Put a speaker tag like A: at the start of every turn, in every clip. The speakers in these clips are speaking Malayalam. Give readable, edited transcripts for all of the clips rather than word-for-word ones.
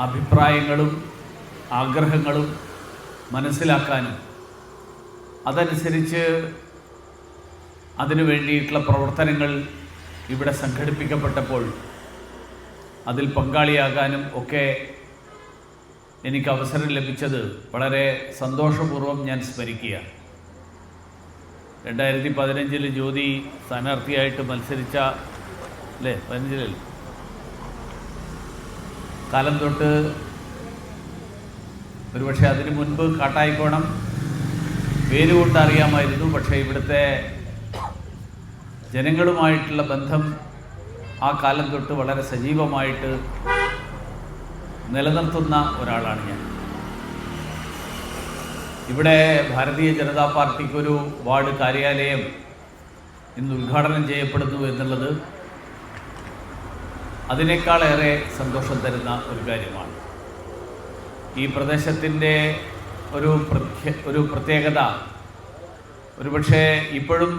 A: അഭിപ്രായങ്ങളും ആഗ്രഹങ്ങളും മനസ്സിലാക്കാനും അതനുസരിച്ച് അതിനു വേണ്ടിയിട്ടുള്ള പ്രവർത്തനങ്ങൾ ഇവിടെ സംഘടിപ്പിക്കപ്പെട്ടപ്പോൾ അതിൽ പങ്കാളിയാകാനും ഒക്കെ എനിക്ക് അവസരം ലഭിച്ചത് വളരെ സന്തോഷപൂർവ്വം ഞാൻ സ്മരിക്കുകയാണ്. 2015 ജ്യോതി സ്ഥാനാർത്ഥിയായിട്ട് മത്സരിച്ച അല്ലേ 15 കാലം തൊട്ട് ഒരുപക്ഷെ അതിനു മുൻപ് കാട്ടായിക്കോണം പേരുകൊണ്ട് അറിയാമായിരുന്നു. പക്ഷേ ഇവിടുത്തെ ജനങ്ങളുമായിട്ടുള്ള ബന്ധം ആ കാലം തൊട്ട് വളരെ സജീവമായിട്ട് നിലനിർത്തുന്ന ഒരാളാണ് ഞാൻ. ഇവിടെ ഭാരതീയ ജനതാ പാർട്ടിക്കൊരു വാർഡ് കാര്യാലയം ഇന്ന് ഉദ്ഘാടനം ചെയ്യപ്പെടുന്നു എന്നുള്ളത് അതിനേക്കാളേറെ സന്തോഷം തരുന്ന ഒരു കാര്യമാണ്. ഈ പ്രദേശത്തിൻ്റെ ഒരു പ്രത്യേകത ഒരുപക്ഷെ ഇപ്പോഴും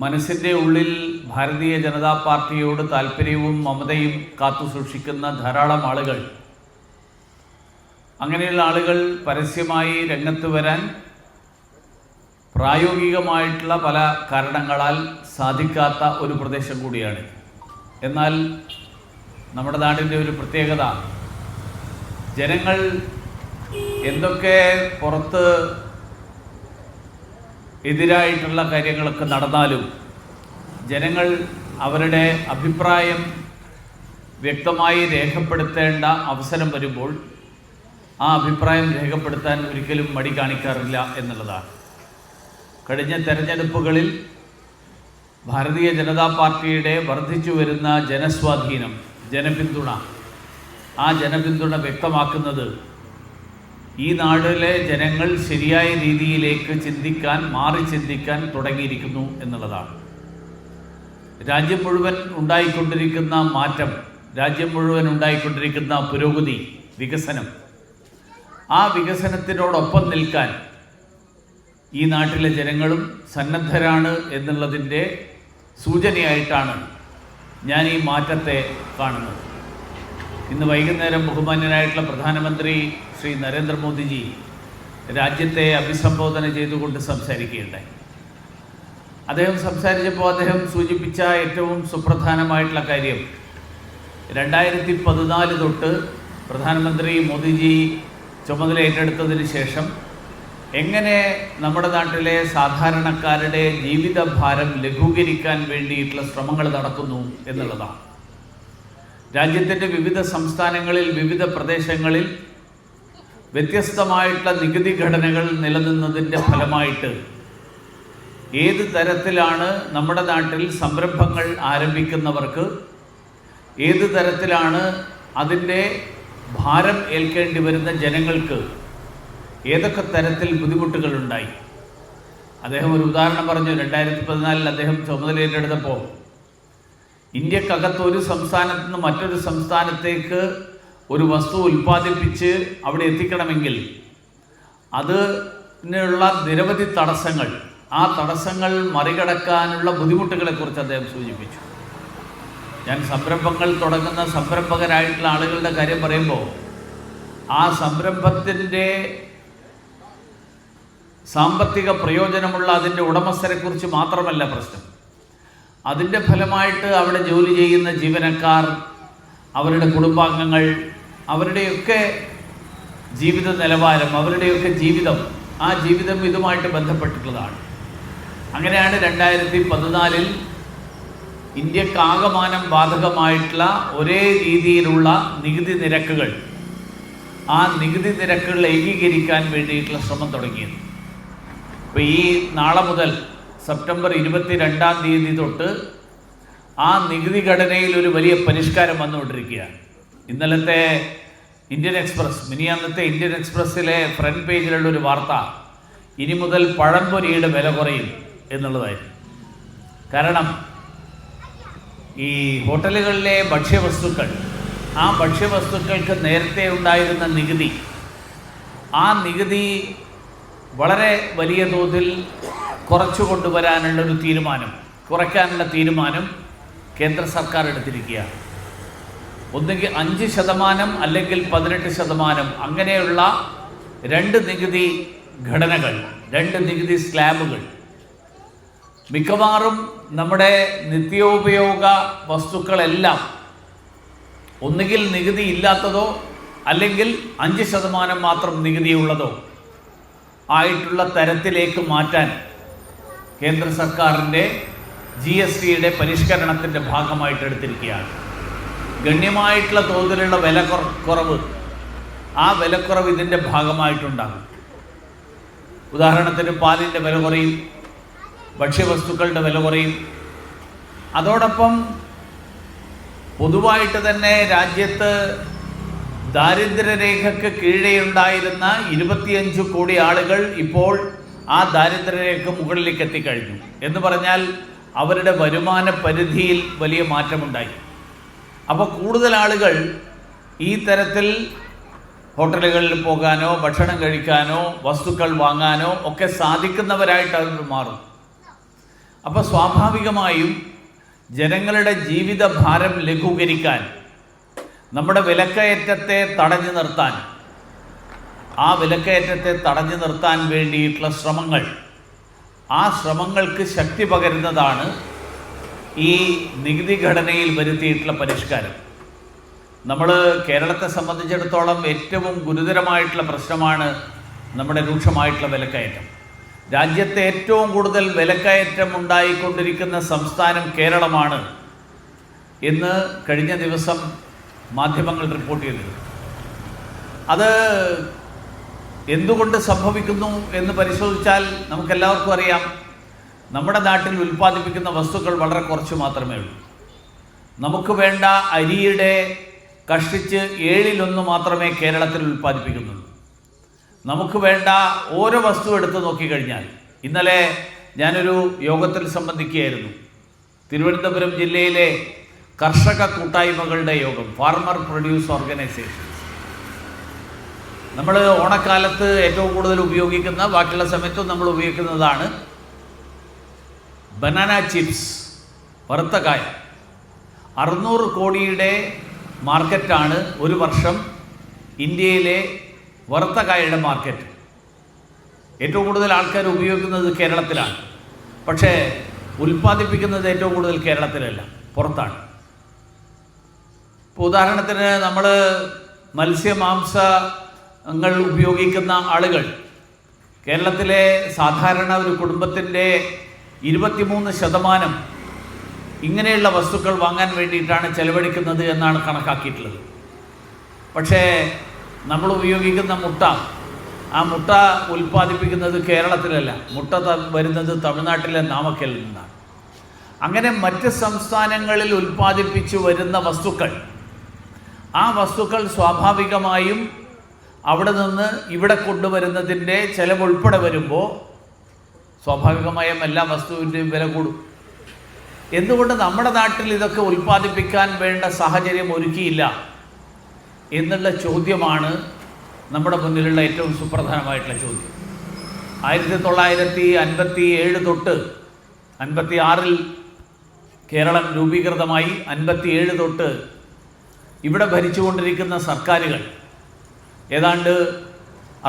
A: മനസ്സിൻ്റെ ഉള്ളിൽ ഭാരതീയ ജനതാ പാർട്ടിയോട് താല്പര്യവും മമതയും കാത്തു സൂക്ഷിക്കുന്ന ധാരാളം ആളുകൾ, അങ്ങനെയുള്ള ആളുകൾ പരസ്യമായി രംഗത്ത് വരാൻ പ്രായോഗികമായിട്ടുള്ള പല കാരണങ്ങളാൽ സാധിക്കാത്ത ഒരു പ്രദേശം കൂടിയാണ്. എന്നാൽ നമ്മുടെ നാടിൻ്റെ ഒരു പ്രത്യേകത, ജനങ്ങൾ എന്തൊക്കെ പുറത്ത് എതിരായിട്ടുള്ള കാര്യങ്ങളൊക്കെ നടന്നാലും ജനങ്ങൾ അവരുടെ അഭിപ്രായം വ്യക്തമായി രേഖപ്പെടുത്തേണ്ട അവസരം വരുമ്പോൾ ആ അഭിപ്രായം രേഖപ്പെടുത്താൻ ഒരിക്കലും മടി കാണിക്കാറില്ല എന്നുള്ളതാണ്. കഴിഞ്ഞ തെരഞ്ഞെടുപ്പുകളിൽ ഭാരതീയ ജനതാ പാർട്ടിയുടെ വർദ്ധിച്ചു വരുന്ന ജനസ്വാധീനം, ജനപിന്തുണ, ആ ജനപിന്തുണ വ്യക്തമാക്കുന്നത് ഈ നാട്ടിലെ ജനങ്ങൾ ശരിയായ രീതിയിലേക്ക് മാറി ചിന്തിക്കാൻ തുടങ്ങിയിരിക്കുന്നു എന്നുള്ളതാണ്. രാജ്യം മുഴുവൻ ഉണ്ടായിക്കൊണ്ടിരിക്കുന്ന മാറ്റം, രാജ്യം മുഴുവൻ ഉണ്ടായിക്കൊണ്ടിരിക്കുന്ന പുരോഗതി, വികസനം, ആ വികസനത്തിനോടൊപ്പം നിൽക്കാൻ ഈ നാട്ടിലെ ജനങ്ങളും സന്നദ്ധരാണ് എന്നുള്ളതിൻ്റെ സൂചനയായിട്ടാണ് ഞാൻ ഈ മാറ്റത്തെ കാണുന്നത്. ഇന്ന് വൈകുന്നേരം ബഹുമാന്യനായിട്ടുള്ള പ്രധാനമന്ത്രി ശ്രീ നരേന്ദ്രമോദിജി രാജ്യത്തെ അഭിസംബോധന ചെയ്തുകൊണ്ട് സംസാരിക്കുകയുണ്ടായി. അദ്ദേഹം സംസാരിച്ചപ്പോൾ അദ്ദേഹം സൂചിപ്പിച്ച ഏറ്റവും സുപ്രധാനമായിട്ടുള്ള കാര്യം, 2014 തൊട്ട് പ്രധാനമന്ത്രി മോദിജി ചുമതല ഏറ്റെടുത്തതിന് ശേഷം എങ്ങനെ നമ്മുടെ നാട്ടിലെ സാധാരണക്കാരുടെ ജീവിതഭാരം ലഘൂകരിക്കാൻ വേണ്ടിയിട്ടുള്ള ശ്രമങ്ങൾ നടക്കുന്നു എന്നുള്ളതാണ്. രാജ്യത്തിൻ്റെ വിവിധ സംസ്ഥാനങ്ങളിൽ, വിവിധ പ്രദേശങ്ങളിൽ വ്യത്യസ്തമായിട്ടുള്ള നികുതി ഘടനകൾ നിലനിന്നതിൻ്റെ ഫലമായിട്ട് ഏത് തരത്തിലാണ് നമ്മുടെ നാട്ടിൽ സംരംഭങ്ങൾ ആരംഭിക്കുന്നവർക്ക്, ഏത് തരത്തിലാണ് അതിൻ്റെ ഭാരം ഏൽക്കേണ്ടി വരുന്ന ജനങ്ങൾക്ക് ഏതൊക്കെ തരത്തിൽ ബുദ്ധിമുട്ടുകളുണ്ടായി. അദ്ദേഹം ഒരു ഉദാഹരണം പറഞ്ഞു. 2014 അദ്ദേഹം ചുമതല ഏറ്റെടുത്തപ്പോൾ ഇന്ത്യക്കകത്ത് ഒരു സംസ്ഥാനത്ത് നിന്ന് മറ്റൊരു സംസ്ഥാനത്തേക്ക് ഒരു വസ്തു ഉൽപ്പാദിപ്പിച്ച് അവിടെ എത്തിക്കണമെങ്കിൽ അതിനുള്ള നിരവധി തടസ്സങ്ങൾ, ആ തടസ്സങ്ങൾ മറികടക്കാനുള്ള ബുദ്ധിമുട്ടുകളെക്കുറിച്ച് അദ്ദേഹം സൂചിപ്പിച്ചു. ഞാൻ സംരംഭങ്ങൾ തുടങ്ങുന്ന സംരംഭകരായിട്ടുള്ള ആളുകളുടെ കാര്യം പറയുമ്പോൾ ആ സംരംഭത്തിൻ്റെ സാമ്പത്തിക പ്രയോജനമുള്ള അതിൻ്റെ ഉടമസ്ഥരെക്കുറിച്ച് മാത്രമല്ല പ്രശ്നം, അതിൻ്റെ ഫലമായിട്ട് അവിടെ ജോലി ചെയ്യുന്ന ജീവനക്കാർ, അവരുടെ കുടുംബാംഗങ്ങൾ, അവരുടെയൊക്കെ ജീവിത നിലവാരം, അവരുടെയൊക്കെ ജീവിതം, ആ ജീവിതം ഇതുമായിട്ട് ബന്ധപ്പെട്ടിട്ടുള്ളതാണ്. അങ്ങനെയാണ് 2014 ഇന്ത്യക്കാകമാനം ബാധകമായിട്ടുള്ള ഒരേ രീതിയിലുള്ള നികുതി നിരക്കുകൾ, ആ നികുതി നിരക്കുകൾ ഏകീകരിക്കാൻ വേണ്ടിയിട്ടുള്ള ശ്രമം തുടങ്ങിയത്. ഇപ്പോൾ ഈ നാളെ മുതൽ സെപ്റ്റംബർ 22 തൊട്ട് ആ നികുതി ഘടനയിൽ ഒരു വലിയ പരിഷ്കാരം വന്നുകൊണ്ടിരിക്കുകയാണ്. ഇന്നലത്തെ ഇന്ത്യൻ എക്സ്പ്രസ്, മിനിയാന്നത്തെ ഇന്ത്യൻ എക്സ്പ്രസ്സിലെ ഫ്രണ്ട് പേജിലുള്ള ഒരു വാർത്ത, ഇനി മുതൽ പഴംപൊരിയുടെ വില കുറയും എന്നുള്ളതായിരുന്നു. കാരണം ഈ ഹോട്ടലുകളിലെ ഭക്ഷ്യവസ്തുക്കൾ, ആ ഭക്ഷ്യവസ്തുക്കൾക്ക് നേരത്തെ ഉണ്ടായിരുന്ന നികുതി, ആ നികുതി വളരെ വലിയ തോതിൽ കുറച്ചു കൊണ്ടുവരാനുള്ളൊരു തീരുമാനം, കുറയ്ക്കാനുള്ള തീരുമാനം കേന്ദ്ര സർക്കാർ എടുത്തിരിക്കുകയാണ്. ഒന്നുകിൽ 5% അല്ലെങ്കിൽ 18%, അങ്ങനെയുള്ള 2 നികുതി ഘടനകൾ, 2 നികുതി സ്ലാബുകൾ മിക്കവാറും നമ്മുടെ നിത്യോപയോഗ വസ്തുക്കളെല്ലാം ഒന്നുകിൽ നികുതി ഇല്ലാത്തതോ അല്ലെങ്കിൽ 5% മാത്രം നികുതിയുള്ളതോ ആയിട്ടുള്ള തരത്തിലേക്ക് മാറ്റാൻ കേന്ദ്ര സർക്കാരിൻ്റെ GSTയുടെ പരിഷ്കരണത്തിൻ്റെ ഭാഗമായിട്ട് എടുത്തിരിക്കുകയാണ്. ഗണ്യമായിട്ടുള്ള തോതിലുള്ള വിലക്കുറവ്, ആ വിലക്കുറവ് ഇതിൻ്റെ ഭാഗമായിട്ടുണ്ടാകും. ഉദാഹരണത്തിന് പാലിൻ്റെ വില കുറയും, ഭക്ഷ്യവസ്തുക്കളുടെ വില കുറയും. അതോടൊപ്പം പൊതുവായിട്ട് തന്നെ രാജ്യത്ത് ദാരിദ്ര്യരേഖയ്ക്ക് കീഴെയുണ്ടായിരുന്ന 25 കോടി ആളുകൾ ഇപ്പോൾ ആ ദാരിദ്ര്യരേഖ മുകളിലേക്ക് എത്തിക്കഴിഞ്ഞു. എന്ന് പറഞ്ഞാൽ അവരുടെ വരുമാന പരിധിയിൽ വലിയ മാറ്റമുണ്ടായി. അപ്പോൾ കൂടുതൽ ആളുകൾ ഈ തരത്തിൽ ഹോട്ടലുകളിൽ പോകാനോ ഭക്ഷണം കഴിക്കാനോ വസ്തുക്കൾ വാങ്ങാനോ ഒക്കെ സാധിക്കുന്നവരായിട്ട് അവർ മാറും. അപ്പോൾ സ്വാഭാവികമായും ജനങ്ങളുടെ ജീവിത ഭാരം ലഘൂകരിക്കാൻ, നമ്മുടെ വിലക്കയറ്റത്തെ തടഞ്ഞു നിർത്താൻ, ആ വിലക്കയറ്റത്തെ തടഞ്ഞു നിർത്താൻ വേണ്ടിയിട്ടുള്ള ശ്രമങ്ങൾ, ആ ശ്രമങ്ങൾക്ക് ശക്തി പകരുന്നതാണ് ഈ നികുതി ഘടനയിൽ വരുത്തിയിട്ടുള്ള പരിഷ്കാരം. നമ്മൾ കേരളത്തെ സംബന്ധിച്ചിടത്തോളം ഏറ്റവും ഗുരുതരമായിട്ടുള്ള പ്രശ്നമാണ് നമ്മുടെ രൂക്ഷമായിട്ടുള്ള വിലക്കയറ്റം. രാജ്യത്തെ ഏറ്റവും കൂടുതൽ വിലക്കയറ്റം ഉണ്ടായിക്കൊണ്ടിരിക്കുന്ന സംസ്ഥാനം കേരളമാണ് എന്ന് കഴിഞ്ഞ ദിവസം മാധ്യമങ്ങൾ റിപ്പോർട്ട് ചെയ്തിരുന്നു. അത് എന്തുകൊണ്ട് സംഭവിക്കുന്നു എന്ന് പരിശോധിച്ചാൽ നമുക്കെല്ലാവർക്കും അറിയാം. നമ്മുടെ നാട്ടിൽ ഉൽപ്പാദിപ്പിക്കുന്ന വസ്തുക്കൾ വളരെ കുറച്ച് മാത്രമേ ഉള്ളൂ. നമുക്ക് വേണ്ട അരിയുടെ കഷ്ടിച്ച് 1/7 മാത്രമേ കേരളത്തിൽ ഉൽപ്പാദിപ്പിക്കുന്നുള്ളൂ. നമുക്ക് വേണ്ട ഓരോ വസ്തു എടുത്ത് നോക്കിക്കഴിഞ്ഞാൽ, ഇന്നലെ ഞാനൊരു യോഗത്തിൽ സംബന്ധിക്കുകയായിരുന്നു. തിരുവനന്തപുരം ജില്ലയിലെ കർഷക കൂട്ടായ്മകളുടെ യോഗം, ഫാർമർ പ്രൊഡ്യൂസ് ഓർഗനൈസേഷൻസ്. നമ്മൾ ഓണക്കാലത്ത് ഏറ്റവും കൂടുതൽ ഉപയോഗിക്കുന്ന, ബാക്കിയുള്ള സമയത്തും നമ്മൾ ഉപയോഗിക്കുന്നതാണ് ബനാന ചിപ്സ്, വറുത്ത കായ. 600 കോടിയുടെ മാർക്കറ്റാണ് ഒരു വർഷം ഇന്ത്യയിലെ വറുത്ത കായയുടെ മാർക്കറ്റ്. ഏറ്റവും കൂടുതൽ ആൾക്കാർ ഉപയോഗിക്കുന്നത് കേരളത്തിലാണ്. പക്ഷേ ഉൽപ്പാദിപ്പിക്കുന്നത് ഏറ്റവും കൂടുതൽ കേരളത്തിലല്ല, പുറത്താണ്. ഇപ്പോൾ ഉദാഹരണത്തിന് നമ്മൾ മത്സ്യമാംസങ്ങൾ ഉപയോഗിക്കുന്ന ആളുകൾ, കേരളത്തിലെ സാധാരണ ഒരു കുടുംബത്തിൻ്റെ 23% ഇങ്ങനെയുള്ള വസ്തുക്കൾ വാങ്ങാൻ വേണ്ടിയിട്ടാണ് ചെലവഴിക്കുന്നത് എന്നാണ് കണക്കാക്കിയിട്ടുള്ളത്. പക്ഷേ നമ്മൾ ഉപയോഗിക്കുന്ന മുട്ട, ആ മുട്ട ഉൽപ്പാദിപ്പിക്കുന്നത് കേരളത്തിലല്ല, മുട്ട വരുന്നത് തമിഴ്നാട്ടിലെ നാമക്കലിൽ നിന്നാണ്. അങ്ങനെ മറ്റ് സംസ്ഥാനങ്ങളിൽ ഉൽപ്പാദിപ്പിച്ചു വരുന്ന വസ്തുക്കൾ, ആ വസ്തുക്കൾ സ്വാഭാവികമായും അവിടെ നിന്ന് ഇവിടെ കൊണ്ടുവരുന്നതിൻ്റെ ചിലവുൾപ്പെടെ വരുമ്പോൾ സ്വാഭാവികമായും എല്ലാ വസ്തുവിൻ്റെയും വില കൂടും. എന്തുകൊണ്ട് നമ്മുടെ നാട്ടിൽ ഇതൊക്കെ ഉൽപ്പാദിപ്പിക്കാൻ വേണ്ട സാഹചര്യം ഒരുക്കിയില്ല എന്നുള്ള ചോദ്യമാണ് നമ്മുടെ മുന്നിലുള്ള ഏറ്റവും സുപ്രധാനമായിട്ടുള്ള ചോദ്യം. 1957 തൊട്ട് 56 കേരളം രൂപീകൃതമായി. 57 തൊട്ട് ഇവിടെ ഭരിച്ചുകൊണ്ടിരിക്കുന്ന സർക്കാരുകൾ, ഏതാണ്ട്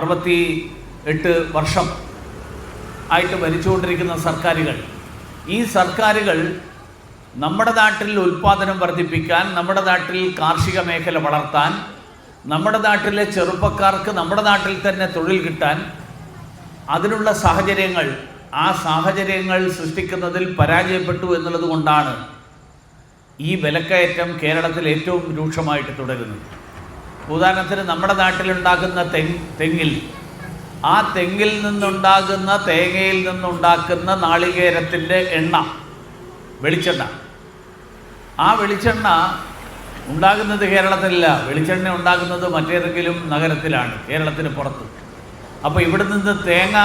A: 68 വർഷം ആയിട്ട് ഭരിച്ചുകൊണ്ടിരിക്കുന്ന സർക്കാരുകൾ, ഈ സർക്കാരുകൾ നമ്മുടെ നാട്ടിൽ ഉൽപ്പാദനം വർദ്ധിപ്പിക്കാൻ, നമ്മുടെ നാട്ടിൽ കാർഷിക മേഖല വളർത്താൻ, നമ്മുടെ നാട്ടിലെ ചെറുപ്പക്കാർക്ക് നമ്മുടെ നാട്ടിൽ തന്നെ തൊഴിൽ കിട്ടാൻ, അതിനുള്ള സാഹചര്യങ്ങൾ, ആ സാഹചര്യങ്ങൾ സൃഷ്ടിക്കുന്നതിൽ പരാജയപ്പെട്ടു എന്നുള്ളത് കൊണ്ടാണ് ഈ വിലക്കയറ്റം കേരളത്തിൽ ഏറ്റവും രൂക്ഷമായിട്ട് തുടരുന്നത്. ഉദാഹരണത്തിന് നമ്മുടെ നാട്ടിലുണ്ടാകുന്ന തെങ്ങിൽ, ആ തെങ്ങിൽ നിന്നുണ്ടാകുന്ന, തേങ്ങയിൽ നിന്നുണ്ടാക്കുന്ന നാളികേരത്തിൻ്റെ എണ്ണ, വെളിച്ചെണ്ണ, ആ വെളിച്ചെണ്ണ ഉണ്ടാകുന്നത് കേരളത്തിലല്ല, വെളിച്ചെണ്ണ ഉണ്ടാകുന്നത് മറ്റേതെങ്കിലും നഗരത്തിലാണ്, കേരളത്തിന് പുറത്ത്. അപ്പോൾ ഇവിടെ നിന്ന് തേങ്ങ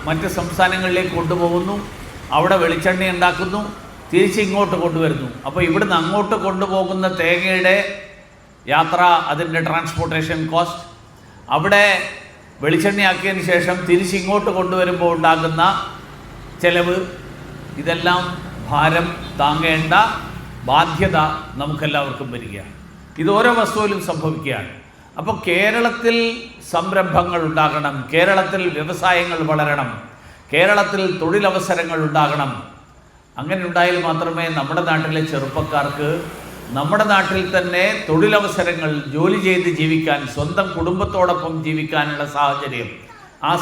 A: മറ്റ് സംസ്ഥാനങ്ങളിലേക്ക് കൊണ്ടുപോകുന്നു, അവിടെ വെളിച്ചെണ്ണ ഉണ്ടാക്കുന്നു, തിരിച്ചിങ്ങോട്ട് കൊണ്ടുവരുന്നു. അപ്പോൾ ഇവിടുന്ന് അങ്ങോട്ട് കൊണ്ടുപോകുന്ന തേങ്ങയുടെ യാത്ര, അതിൻ്റെ ട്രാൻസ്പോർട്ടേഷൻ കോസ്റ്റ്, അവിടെ വെളിച്ചെണ്ണയാക്കിയതിന് ശേഷം തിരിച്ചിങ്ങോട്ട് കൊണ്ടുവരുമ്പോൾ ഉണ്ടാകുന്ന ചെലവ്, ഇതെല്ലാം ഭാരം താങ്ങേണ്ട ബാധ്യത നമുക്കെല്ലാവർക്കും വരികയാണ്. ഇത് ഓരോ വസ്തുവിലും സംഭവിക്കുകയാണ്. അപ്പോൾ കേരളത്തിൽ സംരംഭങ്ങൾ ഉണ്ടാകണം, കേരളത്തിൽ വ്യവസായങ്ങൾ വളരണം, കേരളത്തിൽ തൊഴിലവസരങ്ങൾ ഉണ്ടാകണം. അങ്ങനെ ഉണ്ടായാൽ മാത്രമേ നമ്മുടെ നാട്ടിലെ ചെറുപ്പക്കാർക്ക് നമ്മുടെ നാട്ടിൽ തന്നെ തൊഴിലവസരങ്ങൾ, ജോലി ചെയ്ത് ജീവിക്കാൻ, സ്വന്തം കുടുംബത്തോടൊപ്പം ജീവിക്കാനുള്ള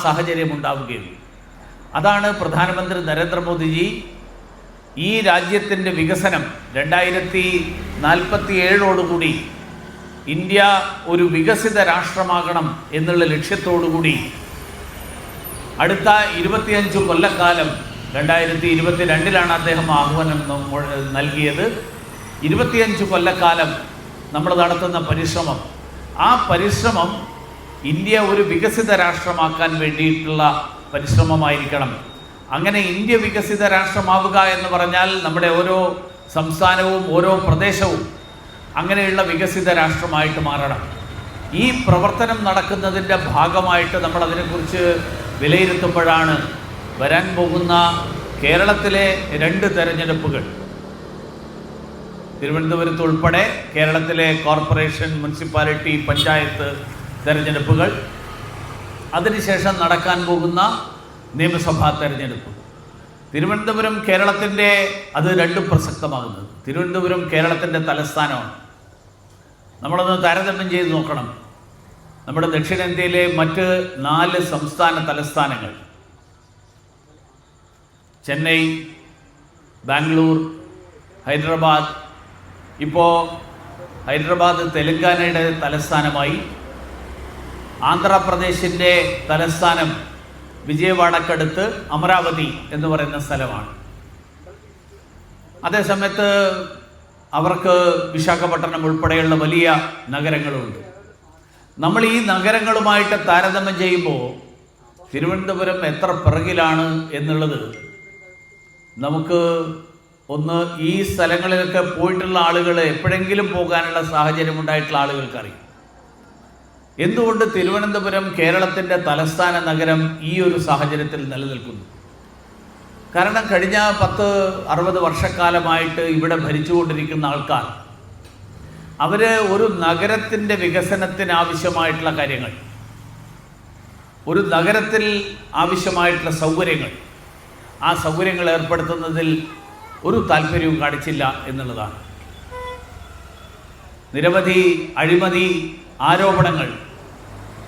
A: സാഹചര്യം ഉണ്ടാവുകയുള്ളൂ. അതാണ് പ്രധാനമന്ത്രി നരേന്ദ്രമോദിജി ഈ രാജ്യത്തിൻ്റെ വികസനം 2047 ഇന്ത്യ ഒരു വികസിത രാഷ്ട്രമാകണം എന്നുള്ള ലക്ഷ്യത്തോടുകൂടി അടുത്ത 25 കൊല്ലക്കാലം 2022 അദ്ദേഹം ആഹ്വാനം നൽകിയത്. 25 കൊല്ലക്കാലം നമ്മൾ നടത്തുന്ന ആ പരിശ്രമം ഇന്ത്യ ഒരു വികസിത രാഷ്ട്രമാക്കാൻ വേണ്ടിയിട്ടുള്ള പരിശ്രമമായിരിക്കണം. അങ്ങനെ ഇന്ത്യ വികസിത രാഷ്ട്രമാവുക എന്ന് പറഞ്ഞാൽ നമ്മുടെ ഓരോ സംസ്ഥാനവും ഓരോ പ്രദേശവും അങ്ങനെയുള്ള വികസിത രാഷ്ട്രമായിട്ട് മാറണം. ഈ പ്രവർത്തനം നടക്കുന്നതിൻ്റെ ഭാഗമായിട്ട് നമ്മൾ അതിനെക്കുറിച്ച് വിലയിരുത്തുമ്പോഴാണ് വരാൻ പോകുന്ന കേരളത്തിലെ 2 തെരഞ്ഞെടുപ്പുകൾ, തിരുവനന്തപുരത്ത് ഉൾപ്പെടെ കേരളത്തിലെ കോർപ്പറേഷൻ, മുനിസിപ്പാലിറ്റി, പഞ്ചായത്ത് തെരഞ്ഞെടുപ്പുകൾ, അതിനുശേഷം നടക്കാൻ പോകുന്ന നിയമസഭാ തെരഞ്ഞെടുപ്പ്. തിരുവനന്തപുരം കേരളത്തിൻ്റെ അത് രണ്ടും പ്രസക്തമാകുന്നത്. തിരുവനന്തപുരം കേരളത്തിൻ്റെ തലസ്ഥാനമാണ്. നമ്മളൊന്ന് താരതമ്യം ചെയ്ത് നോക്കണം. നമ്മുടെ ദക്ഷിണേന്ത്യയിലെ മറ്റ് 4 സംസ്ഥാന തലസ്ഥാനങ്ങൾ ചെന്നൈ, ബാംഗ്ലൂർ, ഹൈദരാബാദ്. ഇപ്പോൾ ഹൈദരാബാദ് തെലങ്കാനയുടെ തലസ്ഥാനമായി. ആന്ധ്രാപ്രദേശിൻ്റെ തലസ്ഥാനം വിജയവാഡക്കടുത്ത് അമരാവതി എന്ന് പറയുന്ന സ്ഥലമാണ്. അതേസമയത്ത് അവർക്ക് വിശാഖപട്ടണം ഉൾപ്പെടെയുള്ള വലിയ നഗരങ്ങളുണ്ട്. നമ്മൾ ഈ നഗരങ്ങളുമായിട്ട് താരതമ്യം ചെയ്യുമ്പോൾ തിരുവനന്തപുരം എത്ര പിറകിലാണ് എന്നുള്ളത് നമുക്ക് ഈ സ്ഥലങ്ങളിലൊക്കെ പോയിട്ടുള്ള ആളുകൾ, എപ്പോഴെങ്കിലും പോകാനുള്ള സാഹചര്യം ഉണ്ടായിട്ടുള്ള ആളുകൾക്കറിയാം. എന്തുകൊണ്ട് തിരുവനന്തപുരം കേരളത്തിൻ്റെ തലസ്ഥാന നഗരം ഈ ഒരു സാഹചര്യത്തിൽ നിലനിൽക്കുന്നു? കാരണം കഴിഞ്ഞ 10-60 വർഷക്കാലമായിട്ട് ഇവിടെ ഭരിച്ചുകൊണ്ടിരിക്കുന്ന ആൾക്കാർ അവർ ഒരു നഗരത്തിൻ്റെ വികസനത്തിന് ആവശ്യമായിട്ടുള്ള കാര്യങ്ങൾ, ഒരു നഗരത്തിൽ ആവശ്യമായിട്ടുള്ള സൗകര്യങ്ങൾ, ആ സൗകര്യങ്ങൾ ഏർപ്പെടുത്തുന്നതിൽ ഒരു താല്പര്യവും കാണിച്ചില്ല എന്നുള്ളതാണ്. നിരവധി അഴിമതി ആരോപണങ്ങൾ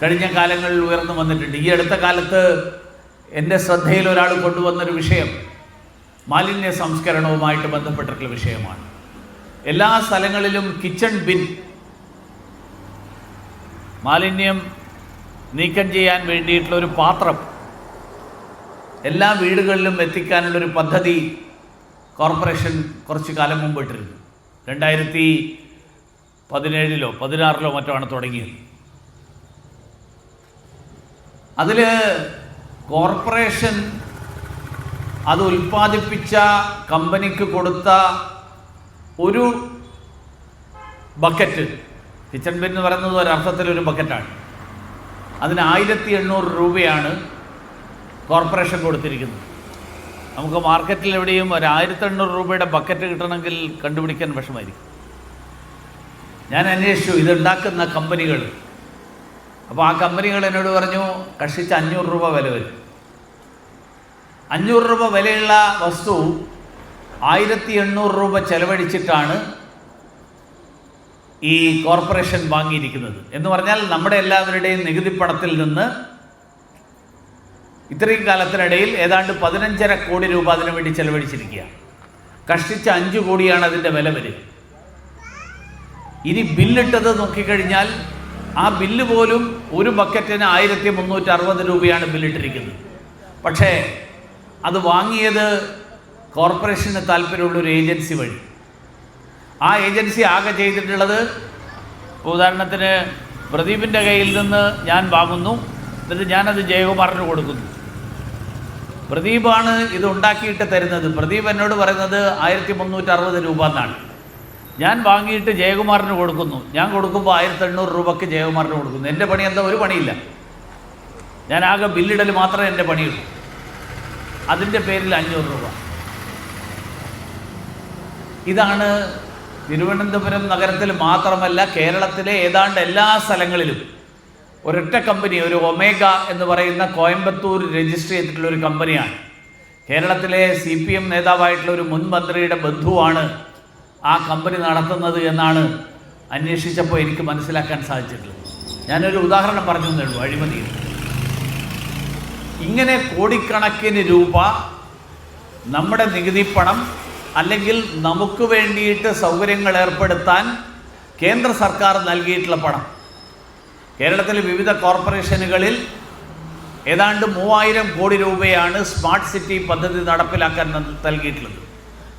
A: കഴിഞ്ഞ കാലങ്ങളിൽ ഉയർന്നു വന്നിട്ടുണ്ട്. ഈ അടുത്ത കാലത്ത് എൻ്റെ ശ്രദ്ധയിൽ ഒരാൾ കൊണ്ടുവന്നൊരു വിഷയം മാലിന്യ സംസ്കരണവുമായിട്ട് ബന്ധപ്പെട്ടിട്ടുള്ള വിഷയമാണ്. എല്ലാ സ്ഥലങ്ങളിലും കിച്ചൺ ബിൻ, മാലിന്യം നീക്കം ചെയ്യാൻ വേണ്ടിയിട്ടുള്ള ഒരു പാത്രം എല്ലാ വീടുകളിലും എത്തിക്കാനുള്ളൊരു പദ്ധതി കോർപ്പറേഷൻ കുറച്ച് കാലം മുമ്പ് ഇട്ടിരുന്നു. 2017-ലോ 2016-ലോ മറ്റോ ആണ് തുടങ്ങിയത്. അതിൽ കോർപ്പറേഷൻ അത് ഉൽപ്പാദിപ്പിച്ച കമ്പനിക്ക് കൊടുത്ത ഒരു ബക്കറ്റ്, കിച്ചൺ ബിൻ എന്ന് പറയുന്നത് ഒരർത്ഥത്തിലൊരു ബക്കറ്റാണ്, അതിന് 1800 രൂപയാണ് കോർപ്പറേഷൻ കൊടുത്തിരിക്കുന്നത്. നമുക്ക് മാർക്കറ്റിൽ എവിടെയും ഒരു 1800 രൂപയുടെ ബക്കറ്റ് കിട്ടണമെങ്കിൽ കണ്ടുപിടിക്കാൻ വിഷമമായിരിക്കും. ഞാൻ അന്വേഷിച്ചു ഇതുണ്ടാക്കുന്ന കമ്പനികൾ. അപ്പോൾ ആ കമ്പനികൾ എന്നോട് പറഞ്ഞു കഷ്ടിച്ച് 500 രൂപ വില വരും. 500 രൂപ വിലയുള്ള വസ്തു 1800 രൂപ ചെലവഴിച്ചിട്ടാണ് ഈ കോർപ്പറേഷൻ വാങ്ങിയിരിക്കുന്നത്. എന്ന് പറഞ്ഞാൽ നമ്മുടെ എല്ലാവരുടെയും നികുതി പണത്തിൽ നിന്ന് ഇത്രയും കാലത്തിനിടയിൽ ഏതാണ്ട് 15.5 കോടി രൂപ അതിനു വേണ്ടി ചെലവഴിച്ചിരിക്കുക. കഷ്ടിച്ച് 5 കോടിയാണ് അതിൻ്റെ വില വരിക. ഇനി ബില്ലിട്ടത് നോക്കിക്കഴിഞ്ഞാൽ ആ ബില്ല് പോലും ഒരു ബക്കറ്റിന് 1360 രൂപയാണ് ബില്ലിട്ടിരിക്കുന്നത്. പക്ഷേ അത് വാങ്ങിയത് കോർപ്പറേഷന് താല്പര്യമുള്ളൊരു ഏജൻസി വഴി. ആ ഏജൻസി ആകെ ചെയ്തിട്ടുള്ളത്, ഉദാഹരണത്തിന് പ്രദീപിൻ്റെ കയ്യിൽ നിന്ന് ഞാൻ വാങ്ങുന്നു, എന്നിട്ട് ഞാനത് ജയകുമാറിന് കൊടുക്കുന്നു. പ്രദീപാണ് ഇത് ഉണ്ടാക്കിയിട്ട് തരുന്നത്. പ്രദീപ് എന്നോട് പറയുന്നത് 1360 രൂപ എന്നാണ്. ഞാൻ വാങ്ങിയിട്ട് ജയകുമാറിന് കൊടുക്കുന്നു. ഞാൻ കൊടുക്കുമ്പോൾ 1800 രൂപയ്ക്ക് ജയകുമാറിന് കൊടുക്കുന്നു. എൻ്റെ പണി എന്താ? ഒരു പണിയില്ല. ഞാൻ ആകെ ബില്ലിടൽ മാത്രമേ എൻ്റെ പണിയുള്ളൂ. അതിൻ്റെ പേരിൽ 500 രൂപ. ഇതാണ് തിരുവനന്തപുരം നഗരത്തിൽ മാത്രമല്ല, കേരളത്തിലെ ഏതാണ്ട് എല്ലാ സ്ഥലങ്ങളിലും ഒരൊറ്റ കമ്പനി, ഒരു ഒമേഗ എന്ന് പറയുന്ന കോയമ്പത്തൂർ രജിസ്റ്റർ ചെയ്തിട്ടുള്ള ഒരു കമ്പനിയാണ്. കേരളത്തിലെ CPM നേതാവായിട്ടുള്ള ഒരു മുൻ മന്ത്രിയുടെ ബന്ധുവാണ് ആ കമ്പനി നടത്തുന്നത് എന്നാണ് അന്വേഷിച്ചപ്പോൾ എനിക്ക് മനസ്സിലാക്കാൻ സാധിച്ചിട്ടുള്ളത്. ഞാനൊരു ഉദാഹരണം പറഞ്ഞു എന്നേ ഉള്ളൂ. അഴിമതിയിൽ ഇങ്ങനെ കോടിക്കണക്കിന് രൂപ നമ്മുടെ നികുതി പണം അല്ലെങ്കിൽ നമുക്ക് വേണ്ടിയിട്ട് സൗകര്യങ്ങൾ ഏർപ്പെടുത്താൻ കേന്ദ്ര സർക്കാർ നൽകിയിട്ടുള്ള പണം, കേരളത്തിലെ വിവിധ കോർപ്പറേഷനുകളിൽ ഏതാണ്ട് 3000 കോടി രൂപയാണ് സ്മാർട്ട് സിറ്റി പദ്ധതി നടപ്പിലാക്കാൻ നൽകിയിട്ടുള്ളത്.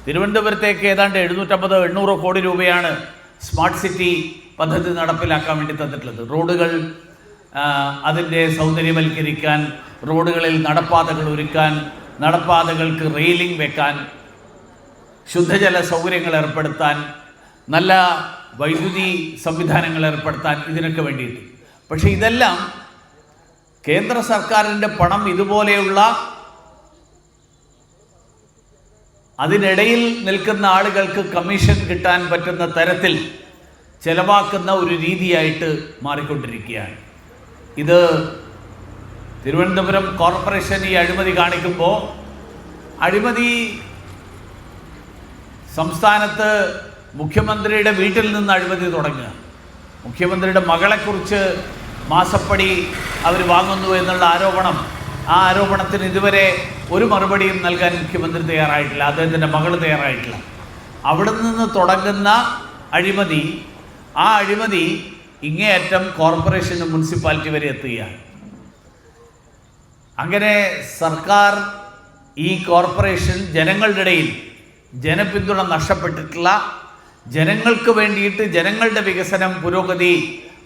A: തിരുവനന്തപുരത്തേക്ക് ഏതാണ്ട് 750-800 കോടി രൂപയാണ് സ്മാർട്ട് സിറ്റി പദ്ധതി നടപ്പിലാക്കാൻ വേണ്ടി തന്നിട്ടുള്ളത്. റോഡുകൾ അതിൻ്റെ സൗന്ദര്യവൽക്കരിക്കാൻ, റോഡുകളിൽ നടപ്പാതകൾ ഒരുക്കാൻ, നടപ്പാതകൾക്ക് റെയിലിംഗ് വെക്കാൻ, ശുദ്ധജല സൗകര്യങ്ങൾ ഏർപ്പെടുത്താൻ, നല്ല വൈദ്യുതി സംവിധാനങ്ങൾ ഏർപ്പെടുത്താൻ, ഇതിനൊക്കെ വേണ്ടിയിട്ട്. പക്ഷേ ഇതെല്ലാം കേന്ദ്ര സർക്കാരിൻ്റെ പണം ഇതുപോലെയുള്ള അതിനിടയിൽ നിൽക്കുന്ന ആളുകൾക്ക് കമ്മീഷൻ കിട്ടാൻ പറ്റുന്ന തരത്തിൽ ചെലവാക്കുന്ന ഒരു രീതിയായിട്ട് മാറിക്കൊണ്ടിരിക്കുകയാണ്. ഇത് തിരുവനന്തപുരം കോർപ്പറേഷൻ ഈ അഴിമതി കാണിക്കുമ്പോൾ, അഴിമതി സംസ്ഥാനത്ത് മുഖ്യമന്ത്രിയുടെ വീട്ടിൽ നിന്ന് അഴിമതി തുടങ്ങുക, മുഖ്യമന്ത്രിയുടെ മകളെക്കുറിച്ച് മാസപ്പടി അവർ വാങ്ങുന്നു എന്നുള്ള ആരോപണം, ആ ആരോപണത്തിന് ഇതുവരെ ഒരു മറുപടിയും നൽകാൻ മുഖ്യമന്ത്രി തയ്യാറായിട്ടില്ല, അദ്ദേഹത്തിൻ്റെ മകൾ തയ്യാറായിട്ടില്ല. അവിടെ നിന്ന് തുടങ്ങുന്ന അഴിമതി, ആ അഴിമതി ഇങ്ങേയറ്റം കോർപ്പറേഷനും മുനിസിപ്പാലിറ്റി വരെ എത്തുകയാണ്. അങ്ങനെ സർക്കാർ, ഈ കോർപ്പറേഷൻ ജനങ്ങളുടെ ഇടയിൽ ജനപിന്തുണ നഷ്ടപ്പെട്ടിട്ടുള്ള, ജനങ്ങൾക്ക് വേണ്ടിയിട്ട് ജനങ്ങളുടെ വികസനം, പുരോഗതി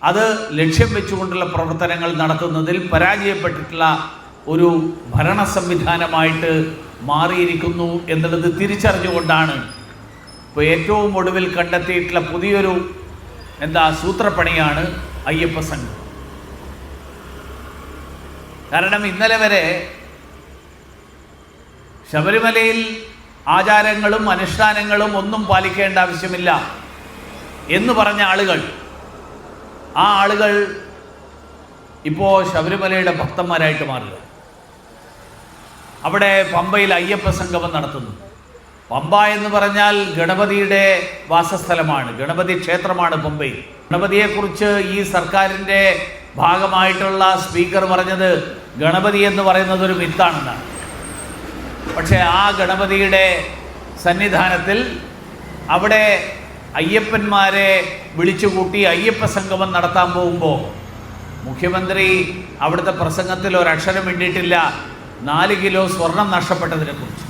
A: അത് ലക്ഷ്യം വെച്ചുകൊണ്ടുള്ള പ്രവർത്തനങ്ങൾ നടത്തുന്നതിൽ പരാജയപ്പെട്ടിട്ടുള്ള ഒരു ഭരണ സംവിധാനമായിട്ട് മാറിയിരിക്കുന്നു എന്നുള്ളത് തിരിച്ചറിഞ്ഞുകൊണ്ടാണ് ഇപ്പോൾ ഏറ്റവും ഒടുവിൽ കണ്ടെത്തിയിട്ടുള്ള പുതിയൊരു സൂത്രപ്പണിയാണ് അയ്യപ്പ സംഘം. കാരണം ഇന്നലെ വരെ ശബരിമലയിൽ ആചാരങ്ങളും അനുഷ്ഠാനങ്ങളും ഒന്നും പാലിക്കേണ്ട ആവശ്യമില്ല എന്ന് പറഞ്ഞ ആളുകൾ, ആ ആളുകൾ ഇപ്പോൾ ശബരിമലയുടെ ഭക്തന്മാരായിട്ട് മാറുക. അവിടെ പമ്പയിൽ അയ്യപ്പ സംഗമം നടത്തുന്നു. പമ്പ എന്ന് പറഞ്ഞാൽ ഗണപതിയുടെ വാസസ്ഥലമാണ്, ഗണപതി ക്ഷേത്രമാണ് പമ്പയിൽ. ഗണപതിയെക്കുറിച്ച് ഈ സർക്കാരിൻ്റെ ഭാഗമായിട്ടുള്ള സ്പീക്കർ പറഞ്ഞത് ഗണപതി എന്ന് പറയുന്നത് ഒരു മിത്താണെന്നാണ്. പക്ഷേ ആ ഗണപതിയുടെ സന്നിധാനത്തിൽ അവിടെ അയ്യപ്പന്മാരെ വിളിച്ചുകൂട്ടി അയ്യപ്പ സംഗമം നടത്താൻ പോകുമ്പോൾ മുഖ്യമന്ത്രി അവിടുത്തെ പ്രസംഗത്തിൽ ഒരക്ഷരം വേണ്ടിയിട്ടില്ല 4 കിലോ സ്വർണം നഷ്ടപ്പെട്ടതിനെക്കുറിച്ച്.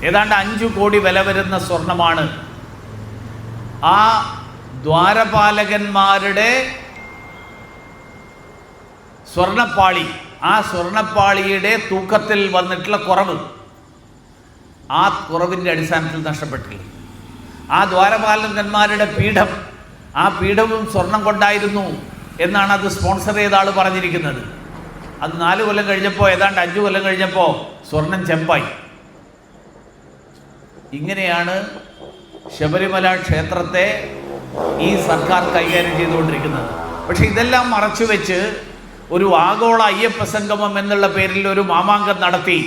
A: ഏതാണ്ട് 5 കോടി വില വരുന്ന സ്വർണമാണ് ആ ദ്വാരപാലകന്മാരുടെ സ്വർണപ്പാളി, ആ സ്വർണപ്പാളിയുടെ തൂക്കത്തിൽ വന്നിട്ടുള്ള കുറവ്, ആ കുറവിൻ്റെ അടിസ്ഥാനത്തിൽ നഷ്ടപ്പെട്ടില്ല. ആ ദ്വാരപാലകന്മാരുടെ പീഠം, ആ പീഠവും സ്വർണം കൊണ്ടായിരുന്നു എന്നാണ് അത് സ്പോൺസർ ചെയ്ത ആൾ പറഞ്ഞിരിക്കുന്നത്. അത് 4 കൊല്ലം കഴിഞ്ഞപ്പോൾ, ഏതാണ്ട് 5 കൊല്ലം കഴിഞ്ഞപ്പോൾ സ്വർണം ചെമ്പായി. ഇങ്ങനെയാണ് ശബരിമല ക്ഷേത്രത്തെ ഈ സർക്കാർ കൈകാര്യം ചെയ്തുകൊണ്ടിരിക്കുന്നത്. പക്ഷെ ഇതെല്ലാം മറച്ചു വെച്ച് ഒരു ആഗോള അയ്യപ്പ സംഗമം എന്നുള്ള പേരിൽ ഒരു മാമാങ്കം നടത്തി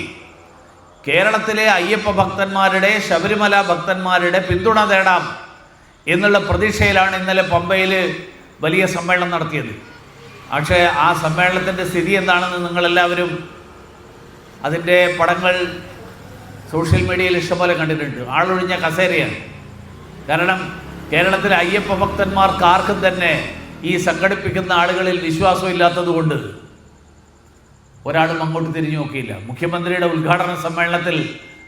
A: കേരളത്തിലെ അയ്യപ്പ ഭക്തന്മാരുടെ, ശബരിമല ഭക്തന്മാരുടെ പിന്തുണ നേടാം എന്നുള്ള പ്രതീക്ഷയിലാണ് ഇന്നലെ പമ്പയിൽ വലിയ സമ്മേളനം നടത്തിയത്. പക്ഷേ ആ സമ്മേളനത്തിൻ്റെ സ്ഥിതി എന്താണെന്ന് നിങ്ങളെല്ലാവരും അതിൻ്റെ പടങ്ങൾ സോഷ്യൽ മീഡിയയിൽ ഇഷ്ടംപോലെ കണ്ടിട്ടുണ്ട്. ആളൊഴിഞ്ഞ കസേരയാണ്. കാരണം കേരളത്തിലെ അയ്യപ്പ ഭക്തന്മാർക്ക് ആർക്കും തന്നെ ഈ സംഘടിപ്പിക്കുന്ന ആളുകളിൽ വിശ്വാസമില്ലാത്തത് കൊണ്ട് ഒരാളും അങ്ങോട്ട് തിരിഞ്ഞു നോക്കിയില്ല. മുഖ്യമന്ത്രിയുടെ ഉദ്ഘാടന സമ്മേളനത്തിൽ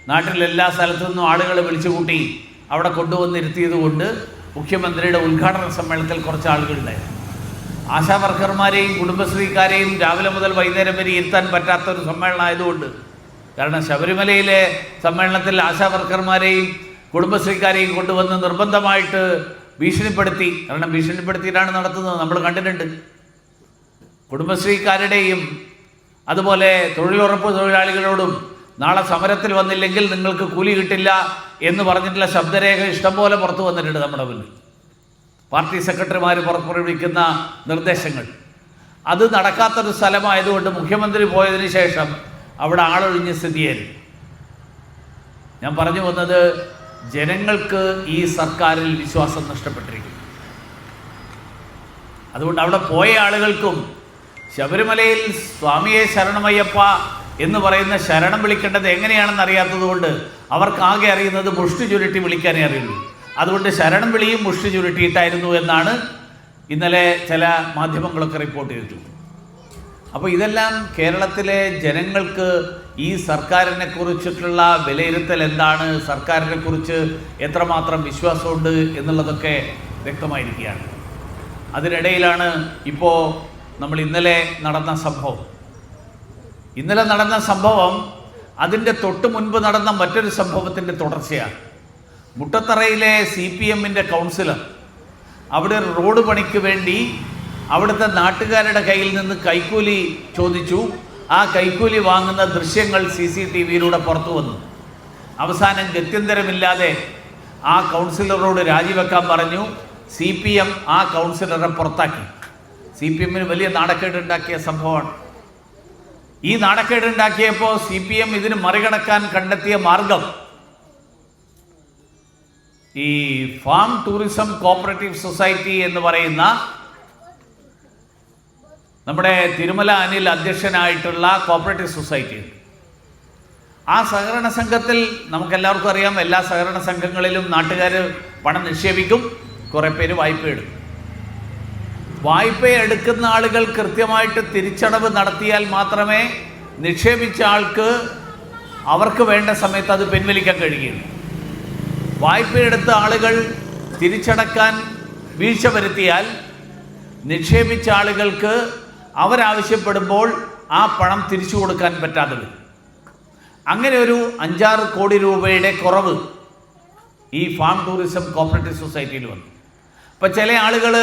A: നാട്ടിലെ എല്ലാ സ്ഥലത്തു നിന്നും ആളുകളെ വിളിച്ചുകൂട്ടി അവിടെ കൊണ്ടുവന്നിരുത്തിയത് കൊണ്ട് മുഖ്യമന്ത്രിയുടെ ഉദ്ഘാടന സമ്മേളനത്തിൽ കുറച്ച് ആളുകളുണ്ടായിരുന്നു. ആശാ വർക്കർമാരെയും കുടുംബശ്രീക്കാരെയും രാവിലെ മുതൽ വൈകുന്നേരം വരെ ഇരുത്താൻ പറ്റാത്തൊരു സമ്മേളനം ആയതുകൊണ്ട്, കാരണം ശബരിമലയിലെ സമ്മേളനത്തിൽ ആശാ വർക്കർമാരെയും കുടുംബശ്രീക്കാരെയും കൊണ്ടുവന്ന് നിർബന്ധമായിട്ട് ഭീഷണിപ്പെടുത്തി. കാരണം ഭീഷണിപ്പെടുത്തിയിട്ടാണ് നടത്തുന്നത്, നമ്മൾ കണ്ടിട്ടുണ്ട്. കുടുംബശ്രീക്കാരുടെയും അതുപോലെ തൊഴിലുറപ്പ് തൊഴിലാളികളോടും നാളെ സമരത്തിൽ വന്നില്ലെങ്കിൽ നിങ്ങൾക്ക് കൂലി കിട്ടില്ല എന്ന് പറഞ്ഞിട്ടുള്ള ശബ്ദരേഖ ഇഷ്ടംപോലെ പുറത്തു വന്നിട്ടുണ്ട് നമ്മുടെ മുന്നിൽ. പാർട്ടി സെക്രട്ടറിമാർ പുറപ്പെടുവിക്കുന്ന നിർദ്ദേശങ്ങൾ. അത് നടക്കാത്തൊരു സ്ഥലമായതുകൊണ്ട് മുഖ്യമന്ത്രി പോയതിന് ശേഷം അവിടെ ആളൊഴിഞ്ഞ സ്ഥിതിയായിരുന്നു. ഞാൻ പറഞ്ഞു വന്നത്, ജനങ്ങൾക്ക് ഈ സർക്കാരിൽ വിശ്വാസം നഷ്ടപ്പെട്ടിരിക്കുന്നു. അതുകൊണ്ട് അവിടെ പോയ ആളുകൾക്കും ശബരിമലയിൽ സ്വാമിയെ ശരണമയ്യപ്പ എന്ന് പറയുന്ന ശരണം വിളിക്കേണ്ടത് എങ്ങനെയാണെന്ന് അറിയാത്തതുകൊണ്ട് അവർക്കാകെ അറിയുന്നത് മുഷ്ടി ചുരുട്ടി വിളിക്കാനേ അറിയുള്ളൂ. അതുകൊണ്ട് ശരണം വിളിയും മുഷ്ടി ചുരുട്ടിയിട്ടായിരുന്നു എന്നാണ് ഇന്നലെ ചില മാധ്യമങ്ങളൊക്കെ റിപ്പോർട്ട് ചെയ്തിട്ടുള്ളത്. അപ്പോൾ ഇതെല്ലാം കേരളത്തിലെ ജനങ്ങൾക്ക് ഈ സർക്കാരിനെ കുറിച്ചിട്ടുള്ള വിലയിരുത്തൽ എന്താണ്, സർക്കാരിനെ കുറിച്ച് എത്രമാത്രം വിശ്വാസമുണ്ട് എന്നുള്ളതൊക്കെ വ്യക്തമായിരിക്കുകയാണ്. അതിനിടയിലാണ് ഇപ്പോൾ നമ്മൾ ഇന്നലെ നടന്ന സംഭവം അതിൻ്റെ തൊട്ട് മുൻപ് നടന്ന മറ്റൊരു സംഭവത്തിൻ്റെ തുടർച്ചയാണ്. മുട്ടത്തറയിലെ CPMൻ്റെ കൗൺസിലർ അവിടെ റോഡ് പണിക്ക് വേണ്ടി അവിടുത്തെ നാട്ടുകാരുടെ കയ്യിൽ നിന്ന് കൈക്കൂലി ചോദിച്ചു. ആ കൈക്കൂലി വാങ്ങുന്ന ദൃശ്യങ്ങൾ CCTVയിലൂടെ പുറത്തു വന്നു. അവസാനം ഗത്യന്തരമില്ലാതെ ആ കൗൺസിലറോട് രാജിവെക്കാൻ പറഞ്ഞു. CPM ആ കൗൺസിലറെ പുറത്താക്കി. CPMന് വലിയ നാണക്കേടുണ്ടാക്കിയ സംഭവമാണ്. ഈ നാണക്കേടുണ്ടാക്കിയപ്പോൾ CPM ഇതിന് മറികടക്കാൻ കണ്ടെത്തിയ മാർഗം ഈ ഫാം ടൂറിസം കോപ്പറേറ്റീവ് സൊസൈറ്റി എന്ന് പറയുന്ന നമ്മുടെ തിരുമല അനിൽ അധ്യക്ഷനായിട്ടുള്ള കോപ്പറേറ്റീവ് സൊസൈറ്റി. ആ സഹകരണ സംഘത്തിൽ നമുക്കെല്ലാവർക്കും അറിയാം, എല്ലാ സഹകരണ സംഘങ്ങളിലും നാട്ടുകാർ പണം നിക്ഷേപിക്കും, കുറേ പേര് വായ്പയെടുക്കും. വായ്പയെടുക്കുന്ന ആളുകൾ കൃത്യമായിട്ട് തിരിച്ചടവ് നടത്തിയാൽ മാത്രമേ നിക്ഷേപിച്ച ആൾക്ക് അവർക്ക് വേണ്ട സമയത്ത് അത് പിൻവലിക്കാൻ കഴിയുകയുള്ളൂ. വായ്പയെടുത്ത ആളുകൾ തിരിച്ചടക്കാൻ വീഴ്ച വരുത്തിയാൽ നിക്ഷേപിച്ച ആളുകൾക്ക് അവരാവശ്യപ്പെടുമ്പോൾ ആ പണം തിരിച്ചു കൊടുക്കാൻ പറ്റാതെ വരും. അങ്ങനെ ഒരു 5-6 കോടി രൂപയുടെ കുറവ് ഈ ഫാം ടൂറിസം കോപ്പറേറ്റീവ് സൊസൈറ്റിയിൽ വന്നു. അപ്പോൾ ചില ആളുകൾ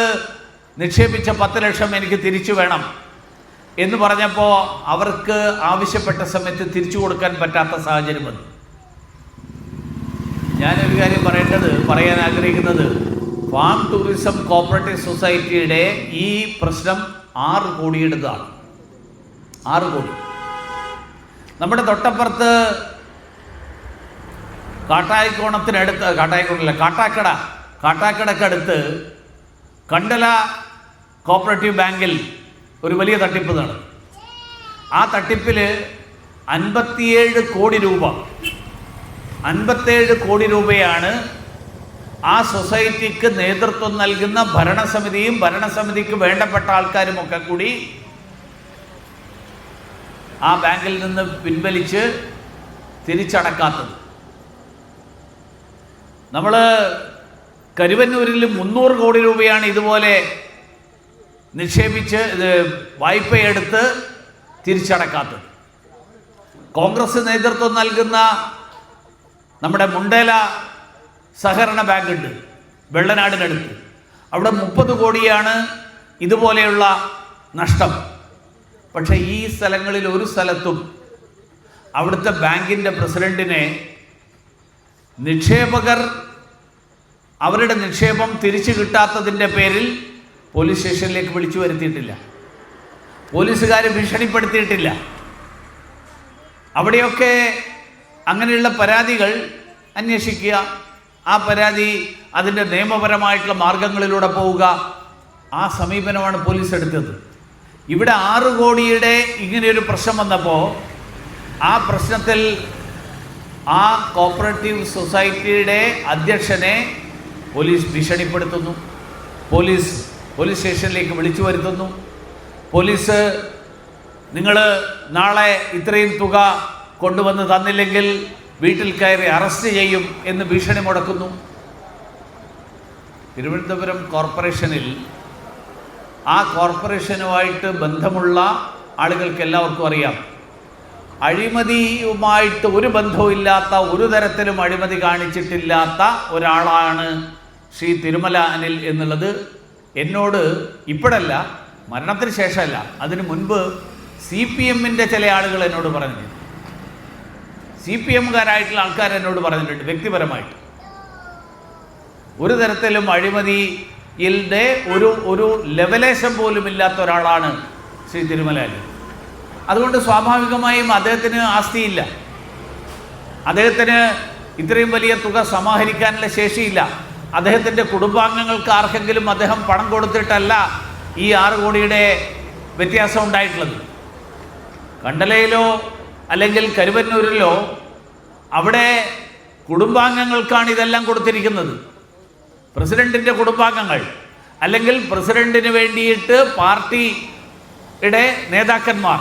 A: നിക്ഷേപിച്ച 10 ലക്ഷം എനിക്ക് തിരിച്ചു വേണം എന്ന് പറഞ്ഞപ്പോൾ അവർക്ക് ആവശ്യപ്പെട്ട സമയത്ത് തിരിച്ചു കൊടുക്കാൻ പറ്റാത്ത സാഹചര്യം വന്നു. ഞാനൊരു കാര്യം പറയാൻ ആഗ്രഹിക്കുന്നത്, ഫാം ടൂറിസം കോപ്പറേറ്റീവ് സൊസൈറ്റിയുടെ ഈ പ്രശ്നം 6 കോടിയുടേതാണ്. 6 കോടി. നമ്മുടെ തൊട്ടപ്പുറത്ത് കാട്ടാക്കടക്കടുത്ത് കണ്ടല കോപ്പറേറ്റീവ് ബാങ്കിൽ ഒരു വലിയ തട്ടിപ്പ് നടന്നു. ആ തട്ടിപ്പിൽ 57 കോടി രൂപയാണ് ആ സൊസൈറ്റിക്ക് നേതൃത്വം നൽകുന്ന ഭരണസമിതിയും ഭരണസമിതിക്ക് വേണ്ടപ്പെട്ട ആൾക്കാരുമൊക്കെ കൂടി ആ ബാങ്കിൽ നിന്ന് പിൻവലിച്ച് തിരിച്ചടക്കാത്തത്. നമ്മൾ കരുവന്നൂരിൽ 300 കോടി രൂപയാണ് ഇതുപോലെ നിക്ഷേപിച്ച് വായ്പയെടുത്ത് തിരിച്ചടക്കാത്തത്. കോൺഗ്രസ് നേതൃത്വം നൽകുന്ന നമ്മുടെ മുണ്ടേല സഹകരണ ബാങ്ക് ഉണ്ട് വെള്ളനാടിനടുത്ത്, അവിടെ 30 കോടിയാണ് ഇതുപോലെയുള്ള നഷ്ടം. പക്ഷേ ഈ സ്ഥലങ്ങളിൽ ഒരു സ്ഥലത്തും അവിടുത്തെ ബാങ്കിൻ്റെ പ്രസിഡന്റിനെ നിക്ഷേപകർ അവരുടെ നിക്ഷേപം തിരിച്ചു കിട്ടാത്തതിൻ്റെ പേരിൽ പോലീസ് സ്റ്റേഷനിലേക്ക് വിളിച്ചു വരുത്തിയിട്ടില്ല, പോലീസുകാർ ഭീഷണിപ്പെടുത്തിയിട്ടില്ല. അവിടെയൊക്കെ അങ്ങനെയുള്ള പരാതികൾ അന്വേഷിക്കുക, ആ പരാതി അതിൻ്റെ നിയമപരമായിട്ടുള്ള മാർഗങ്ങളിലൂടെ പോവുക, ആ സമീപനമാണ് പോലീസ് എടുത്തത്. ഇവിടെ 6 കോടിയുടെ ഇങ്ങനെയൊരു പ്രശ്നം വന്നപ്പോൾ ആ പ്രശ്നത്തിൽ ആ കോപ്പറേറ്റീവ് സൊസൈറ്റിയുടെ അധ്യക്ഷനെ പോലീസ് ഭീഷണിപ്പെടുത്തുന്നു, പോലീസ് സ്റ്റേഷനിലേക്ക് വിളിച്ചു വരുത്തുന്നു. പോലീസ് നിങ്ങൾ നാളെ ഇത്രയും തുക കൊണ്ടുവന്ന് തന്നില്ലെങ്കിൽ വീട്ടിൽ കയറി അറസ്റ്റ് ചെയ്യും എന്ന് ഭീഷണി മുടക്കുന്നു. തിരുവനന്തപുരം കോർപ്പറേഷനിൽ ആ കോർപ്പറേഷനുമായിട്ട് ബന്ധമുള്ള ആളുകൾക്ക് എല്ലാവർക്കും അറിയാം, അഴിമതിയുമായിട്ട് ഒരു ബന്ധവുമില്ലാത്ത, ഒരു തരത്തിലും അഴിമതി കാണിച്ചിട്ടില്ലാത്ത ഒരാളാണ് ശ്രീ തിരുമല അനിൽ എന്നുള്ളത് എന്നോട് ഇപ്പോഴല്ല, മരണത്തിന് ശേഷമല്ല, അതിനു മുൻപ് CPMൻ്റെ ചില ആളുകൾ എന്നോട് പറഞ്ഞു. CPM-കാരായിട്ടുള്ള ആൾക്കാർ എന്നോട് പറഞ്ഞിട്ടുണ്ട് വ്യക്തിപരമായിട്ട്. ഒരു തരത്തിലും അഴിമതിയുടെ ഒരു ലെവലേശം പോലും ഇല്ലാത്ത ഒരാളാണ് ശ്രീ തിരുമലാനി. അതുകൊണ്ട് സ്വാഭാവികമായും അദ്ദേഹത്തിന് ആസ്തിയില്ല, അദ്ദേഹത്തിന് ഇത്രയും വലിയ തുക സമാഹരിക്കാനുള്ള ശേഷിയില്ല. അദ്ദേഹത്തിൻ്റെ കുടുംബാംഗങ്ങൾക്ക് ആർക്കെങ്കിലും അദ്ദേഹം പണം കൊടുത്തിട്ടല്ല ഈ 6 കോടിയുടെ വ്യത്യാസം ഉണ്ടായിട്ടുള്ളത്. കണ്ടലയിലോ അല്ലെങ്കിൽ കരുവന്നൂരിലോ അവിടെ കുടുംബാംഗങ്ങൾക്കാണ് ഇതെല്ലാം കൊടുത്തിരിക്കുന്നത്. പ്രസിഡന്റിൻ്റെ കുടുംബാംഗങ്ങൾ അല്ലെങ്കിൽ പ്രസിഡന്റിന് വേണ്ടിയിട്ട് പാർട്ടിയുടെ നേതാക്കന്മാർ.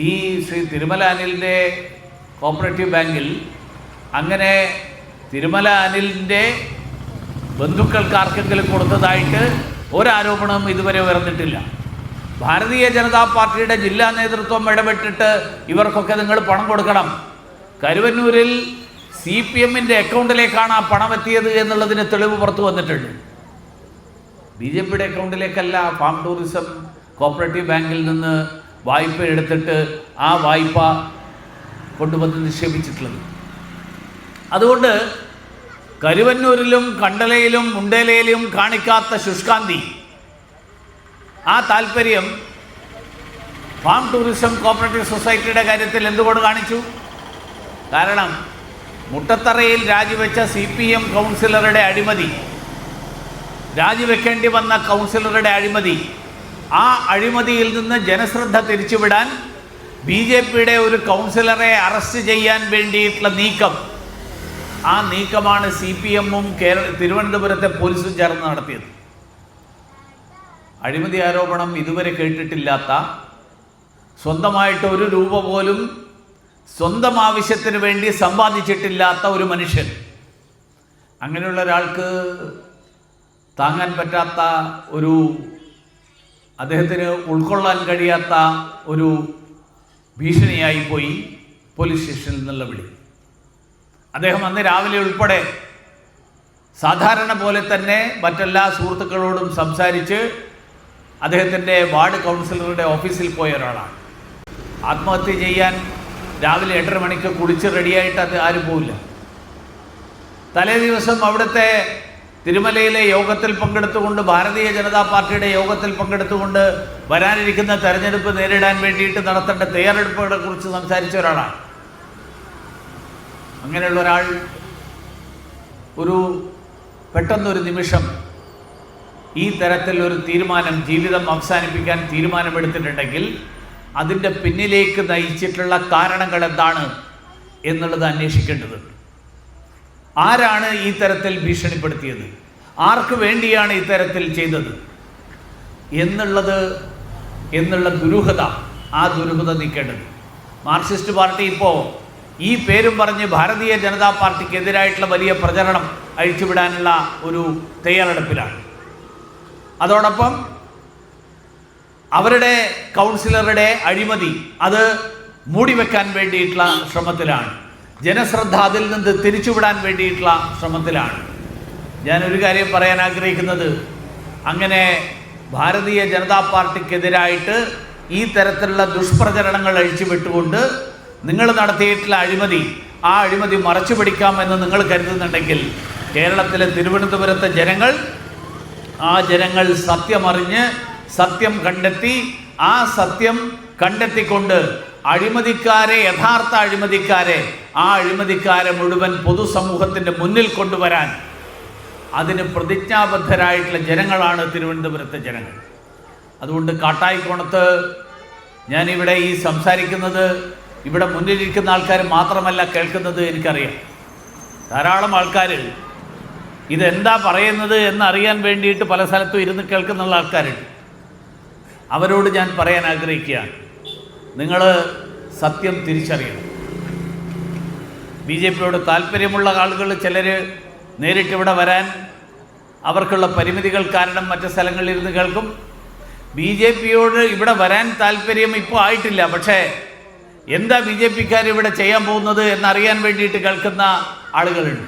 A: ഈ ശ്രീ തിരുമല അനിലിൻ്റെ കോപ്പറേറ്റീവ് ബാങ്കിൽ അങ്ങനെ തിരുമല അനിലിൻ്റെ ബന്ധുക്കൾക്ക് ആർക്കെങ്കിലും കൊടുത്തതായിട്ട് ഒരാരോപണവും ഇതുവരെ ഉയർന്നിട്ടില്ല. ഭാരതീയ ജനതാ പാർട്ടിയുടെ ജില്ലാ നേതൃത്വം ഇടപെട്ടിട്ട് ഇവർക്കൊക്കെ നിങ്ങൾ പണം കൊടുക്കണം, കരുവന്നൂരിൽ CPM-ൻ്റെ അക്കൗണ്ടിലേക്കാണ് ആ പണം എത്തിയത് എന്നുള്ളതിന് തെളിവ് പുറത്തു വന്നിട്ടുണ്ട്. BJP-യുടെ അക്കൗണ്ടിലേക്കല്ല ഫാം ടൂറിസം കോപ്പറേറ്റീവ് ബാങ്കിൽ നിന്ന് വായ്പ എടുത്തിട്ട് ആ വായ്പ കൊണ്ടുവന്ന് നിക്ഷേപിച്ചിട്ടുള്ളത്. അതുകൊണ്ട് കരുവന്നൂരിലും കണ്ടലയിലും മുണ്ടേലയിലും കാണിക്കാത്ത ശുഷ്കാന്തി, ആ താല്പര്യം ഫാം ടൂറിസം കോപ്പറേറ്റീവ് സൊസൈറ്റിയുടെ കാര്യത്തിൽ എന്തുകൊണ്ട് കാണിച്ചു? കാരണം മുട്ടത്തറയിൽ രാജിവെച്ച CPM കൗൺസിലറുടെ അഴിമതി, രാജിവെക്കേണ്ടി വന്ന കൗൺസിലറുടെ അഴിമതി, ആ അഴിമതിയിൽ നിന്ന് ജനശ്രദ്ധ തിരിച്ചുവിടാൻ BJP-യുടെ ഒരു കൗൺസിലറെ അറസ്റ്റ് ചെയ്യാൻ വേണ്ടിയിട്ടുള്ള നീക്കം, ആ നീക്കമാണ് CPM-ഉം തിരുവനന്തപുരത്തെ പോലീസും ചേർന്ന് നടത്തിയത്. അഴിമതി ആരോപണം ഇതുവരെ കേട്ടിട്ടില്ലാത്ത, സ്വന്തമായിട്ട് 1 രൂപ പോലും സ്വന്തം ആവശ്യത്തിന് വേണ്ടി സമ്പാദിച്ചിട്ടില്ലാത്ത ഒരു മനുഷ്യൻ, അങ്ങനെയുള്ള ഒരാൾക്ക് താങ്ങാൻ പറ്റാത്ത ഒരു, അദ്ദേഹത്തിന് ഉൾക്കൊള്ളാൻ കഴിയാത്ത ഒരു ഭീഷണിയായിപ്പോയി പോലീസ് സ്റ്റേഷനിൽ നിന്നുള്ള വിളി. അദ്ദേഹം അന്ന് രാവിലെ ഉൾപ്പെടെ സാധാരണ പോലെ തന്നെ മറ്റെല്ലാ സുഹൃത്തുക്കളോടും സംസാരിച്ച് അദ്ദേഹത്തിൻ്റെ വാർഡ് കൗൺസിലറുടെ ഓഫീസിൽ പോയ ഒരാളാണ്. ആത്മഹത്യ ചെയ്യാൻ രാവിലെ 8:30 മണിക്ക് കുളിച്ച് റെഡിയായിട്ട് അത് ആരും പോവില്ല. തലേ ദിവസം അവിടുത്തെ തിരുമലയിലെ യോഗത്തിൽ പങ്കെടുത്തുകൊണ്ട്, ഭാരതീയ ജനതാ പാർട്ടിയുടെ യോഗത്തിൽ പങ്കെടുത്തുകൊണ്ട് വരാനിരിക്കുന്ന തെരഞ്ഞെടുപ്പ് നേരിടാൻ വേണ്ടിയിട്ട് നടത്തേണ്ട തയ്യാറെടുപ്പുകളെ കുറിച്ച് സംസാരിച്ച ഒരാളാണ്. അങ്ങനെയുള്ള ഒരാൾ പെട്ടെന്നൊരു നിമിഷം ഈ തരത്തിൽ ഒരു തീരുമാനം, ജീവിതം അവസാനിപ്പിക്കാൻ തീരുമാനമെടുത്തിട്ടുണ്ടെങ്കിൽ അതിൻ്റെ പിന്നിലേക്ക് നയിച്ചിട്ടുള്ള കാരണങ്ങൾ എന്താണ് എന്നുള്ളത് അന്വേഷിക്കേണ്ടത്. ആരാണ് ഈ തരത്തിൽ ഭീഷണിപ്പെടുത്തിയത്, ആർക്ക് വേണ്ടിയാണ് ഇത്തരത്തിൽ ചെയ്തത് എന്നുള്ള ദുരൂഹത, ആ ദുരൂഹത നീക്കേണ്ടത്. മാർക്സിസ്റ്റ് പാർട്ടി ഇപ്പോൾ ഈ പേരും പറഞ്ഞ് ഭാരതീയ ജനതാ പാർട്ടിക്കെതിരായിട്ടുള്ള വലിയ പ്രചരണം അഴിച്ചുവിടാനുള്ള ഒരു തയ്യാറെടുപ്പിലാണ്. അതോടൊപ്പം അവരുടെ കൗൺസിലറുടെ അഴിമതി അത് മൂടിവെക്കാൻ വേണ്ടിയിട്ടുള്ള ശ്രമത്തിലാണ്, ജനശ്രദ്ധ അതിൽ നിന്ന് തിരിച്ചുവിടാൻ വേണ്ടിയിട്ടുള്ള ശ്രമത്തിലാണ്. ഞാനൊരു കാര്യം പറയാൻ ആഗ്രഹിക്കുന്നത്, അങ്ങനെ ഭാരതീയ ജനതാ പാർട്ടിക്കെതിരായിട്ട് ഈ തരത്തിലുള്ള ദുഷ്പ്രചരണങ്ങൾ അഴിച്ചുവിട്ടുകൊണ്ട് നിങ്ങൾ നടത്തിയിട്ടുള്ള അഴിമതി, ആ അഴിമതി മറച്ചു പിടിക്കാമെന്ന് നിങ്ങൾ കരുതുന്നുണ്ടെങ്കിൽ കേരളത്തിലെ തിരുവനന്തപുരത്തെ ജനങ്ങൾ, ആ ജനങ്ങൾ സത്യമറിഞ്ഞ് സത്യം കണ്ടെത്തി, ആ സത്യം കണ്ടെത്തിക്കൊണ്ട് അഴിമതിക്കാരെ, യഥാർത്ഥ അഴിമതിക്കാരെ, ആ അഴിമതിക്കാരെ മുഴുവൻ പൊതുസമൂഹത്തിൻ്റെ മുന്നിൽ കൊണ്ടുവരാൻ അതിന് പ്രതിജ്ഞാബദ്ധരായിട്ടുള്ള ജനങ്ങളാണ് തിരുവനന്തപുരത്തെ ജനങ്ങൾ. അതുകൊണ്ട് കാട്ടായിക്കോണത്ത് ഞാനിവിടെ ഈ സംസാരിക്കുന്നത് ഇവിടെ മുന്നിലിരിക്കുന്ന ആൾക്കാർ മാത്രമല്ല കേൾക്കുന്നത്, എനിക്കറിയാം. ധാരാളം ആൾക്കാർ ഇതെന്താ പറയുന്നത് എന്നറിയാൻ വേണ്ടിയിട്ട് പല സ്ഥലത്തും ഇരുന്ന് കേൾക്കുന്നുള്ള ആൾക്കാരുണ്ട്. അവരോട് ഞാൻ പറയാൻ ആഗ്രഹിക്കുകയാണ്, നിങ്ങൾ സത്യം തിരിച്ചറിയണം. BJP-യോട് താല്പര്യമുള്ള ആളുകൾ ചിലർ നേരിട്ടിവിടെ വരാൻ അവർക്കുള്ള പരിമിതികൾ കാരണം മറ്റ് സ്ഥലങ്ങളിൽ ഇരുന്ന് കേൾക്കും. BJP-യോട് ഇവിടെ വരാൻ താല്പര്യം ഇപ്പോൾ ആയിട്ടില്ല, പക്ഷേ എന്താ BJP-ക്കാർ ഇവിടെ ചെയ്യാൻ പോകുന്നത് എന്നറിയാൻ വേണ്ടിയിട്ട് കേൾക്കുന്ന ആളുകളുണ്ട്.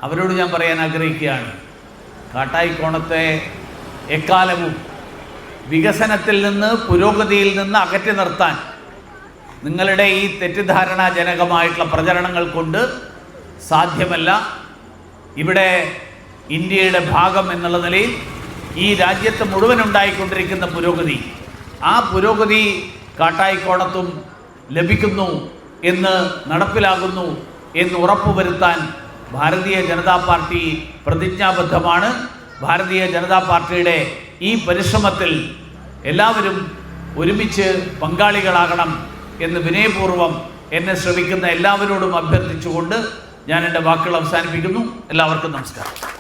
A: അവരോട് ഞാൻ പറയാൻ ആഗ്രഹിക്കുകയാണ്, കാട്ടായിക്കോണത്തെ എക്കാലവും വികസനത്തിൽ നിന്ന്, പുരോഗതിയിൽ നിന്ന് അകറ്റി നിർത്താൻ നിങ്ങളുടെ ഈ തെറ്റിദ്ധാരണാജനകമായിട്ടുള്ള പ്രചരണങ്ങൾ കൊണ്ട് സാധ്യമല്ല. ഇവിടെ ഇന്ത്യയുടെ ഭാഗം എന്നുള്ള നിലയിൽ ഈ രാജ്യത്ത് മുഴുവൻ ഉണ്ടായിക്കൊണ്ടിരിക്കുന്ന പുരോഗതി, ആ പുരോഗതി കാട്ടായിക്കോണത്തും ലഭിക്കുന്നു എന്ന് നടപ്പിലാകുന്നു എന്ന് ഉറപ്പുവരുത്താൻ ഭാരതീയ ജനതാ പാർട്ടി പ്രതിജ്ഞാബദ്ധമാണ്. ഭാരതീയ ജനതാ പാർട്ടിയുടെ ഈ പരിശ്രമത്തിൽ എല്ലാവരും ഒരുമിച്ച് പങ്കാളികളാകണം എന്ന് വിനയപൂർവ്വം എന്നെ ശ്രമിക്കുന്ന എല്ലാവരോടും അഭ്യർത്ഥിച്ചുകൊണ്ട് ഞാൻ എൻ്റെ വാക്കുകൾ അവസാനിപ്പിക്കുന്നു. എല്ലാവർക്കും നമസ്കാരം.